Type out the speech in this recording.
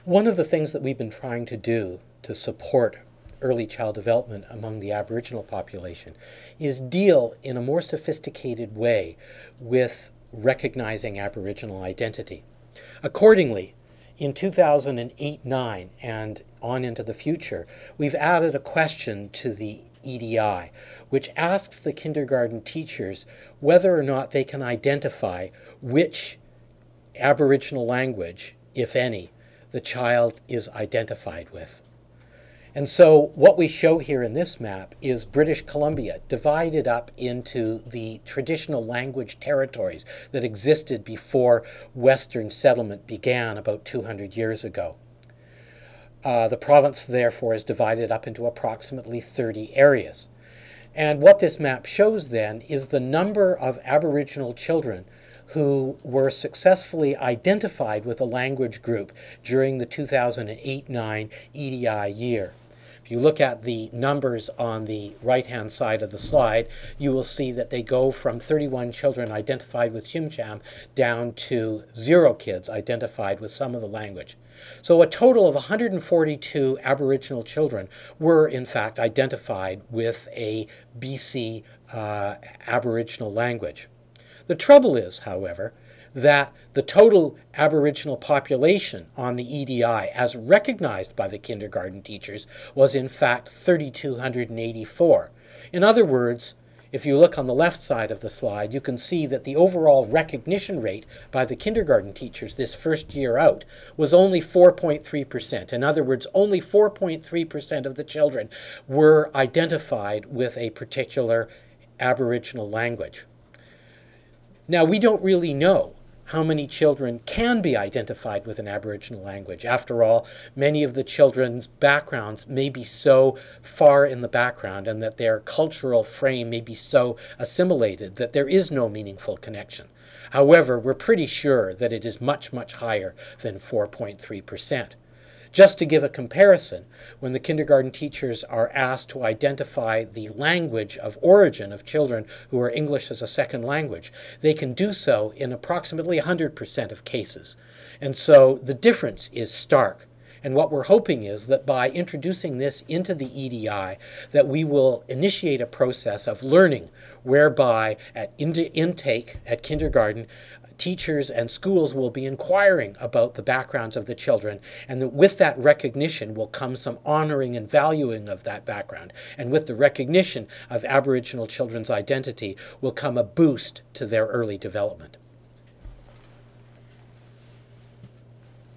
One of the things that we've been trying to do to support early child development among the Aboriginal population is deal in a more sophisticated way with recognizing Aboriginal identity. Accordingly, in 2008-9 and on into the future, we've added a question to the EDI, which asks the kindergarten teachers whether or not they can identify which Aboriginal language, if any, the child is identified with. And so what we show here in this map is British Columbia divided up into the traditional language territories that existed before Western settlement began about 200 years ago. The province, therefore, is divided up into approximately 30 areas. And what this map shows then is the number of Aboriginal children who were successfully identified with a language group during the 2008-9 EDI year. If you look at the numbers on the right-hand side of the slide, you will see that they go from 31 children identified with Tsimshian down to 0 kids identified with some of the language. So a total of 142 Aboriginal children were in fact identified with a BC Aboriginal language. The trouble is, however, that the total Aboriginal population on the EDI, as recognized by the kindergarten teachers, was in fact 3,284. In other words, if you look on the left side of the slide, you can see that the overall recognition rate by the kindergarten teachers this first year out was only 4.3%. In other words, only 4.3% of the children were identified with a particular Aboriginal language. Now, we don't really know how many children can be identified with an Aboriginal language. After all, many of the children's backgrounds may be so far in the background and that their cultural frame may be so assimilated that there is no meaningful connection. However, we're pretty sure that it is much, much higher than 4.3%. Just to give a comparison, when the kindergarten teachers are asked to identify the language of origin of children who are English as a second language, they can do so in approximately 100% of cases. And so the difference is stark. And what we're hoping is that by introducing this into the EDI, that we will initiate a process of learning whereby at intake at kindergarten, teachers and schools will be inquiring about the backgrounds of the children, and that with that recognition will come some honoring and valuing of that background. And with the recognition of Aboriginal children's identity will come a boost to their early development.